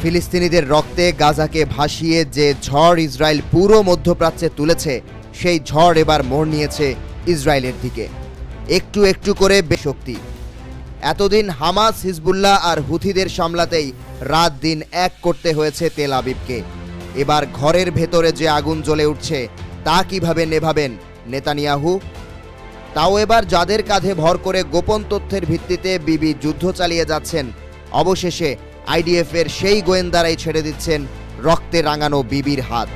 ফিলিস্তিনিদের রক্তে গাজাকে ভাসিয়ে যে ঝড় ইসরায়েল পুরো মধ্যপ্রাচ্যে তুলেছে, সেই ঝড় এবার মোড় নিয়েছে ইসরায়েলের দিকে। একটু একটু করে শক্তি। এতদিন হামাস, হিজবুল্লাহ আর হুথিদের সামলাতেই রাত দিন এক করতে হয়েছে তেল আবিবকে। এবার ঘরের ভেতরে যে আগুন জ্বলে উঠছে, তা কিভাবে নেভাবেন নেতানিয়াহু? তাও এবার যাদের কাঁধে ভর করে গোপন তথ্যের ভিত্তিতে বিবি যুদ্ধ চালিয়ে যাচ্ছেন, অবশেষে আইডিএফের সেই গোয়েন্দারাই ছেড়ে দিচ্ছেন রক্তে রাঙানো বিবির হাত।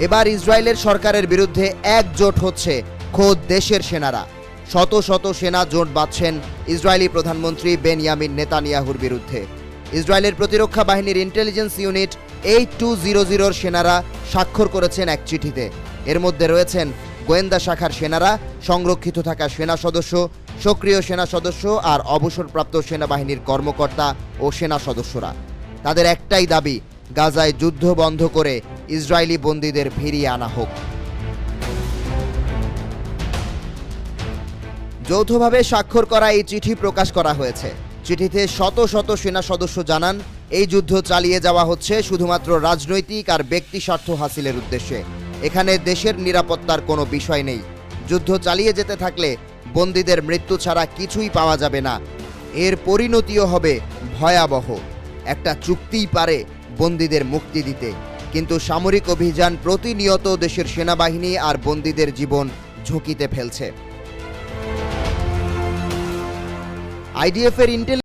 এবার ইসরায়েলের সরকারের বিরুদ্ধে একজোট হচ্ছে খোদ দেশের সেনারা। শত শত সেনা জোট বাঁধছেন ইসরায়েলি প্রধানমন্ত্রী বেনিয়ামিন নেতানিয়াহুর বিরুদ্ধে। ইসরায়েলের প্রতিরক্ষা বাহিনীর ইন্টেলিজেন্স ইউনিট 8200 সেনারা স্বাক্ষর করেছেন এক চিঠিতে। এর মধ্যে রয়েছেন গোয়েন্দা শাখার সেনারা, সংরক্ষিত থাকা সেনা সদস্য, সক্রিয় সেনা সদস্য আর অবসরপ্রাপ্ত সেনাবাহিনীর কর্মকর্তা ও সেনা সদস্যরা। তাদের একটাই দাবি, গাজায় যুদ্ধ বন্ধ করে ইসরায়েলি বন্দীদের ফিরিয়ে আনা হোক। যৌথভাবে স্বাক্ষর করা এই চিঠি প্রকাশ করা হয়েছে। চিঠিতে শত শত সেনা সদস্য জানান, এই যুদ্ধ চালিয়ে যাওয়া হচ্ছে শুধুমাত্র রাজনৈতিক আর ব্যক্তি স্বার্থ হাসিলের উদ্দেশ্যে। এখানে দেশের নিরাপত্তার কোনো বিষয় নেই। যুদ্ধ চালিয়ে যেতে থাকলে বন্দীদের মৃত্যু ছাড়া কিছুই পাওয়া যাবে না। এর পরিণতিও হবে ভয়াবহ। একটা চুক্তিই পারে বন্দীদের মুক্তি দিতে, কিন্তু সামরিক অভিযান প্রতিনিয়ত দেশের সেনাবাহিনী আর বন্দীদের জীবন ঝুঁকিতে ফেলছে। আইডিএফের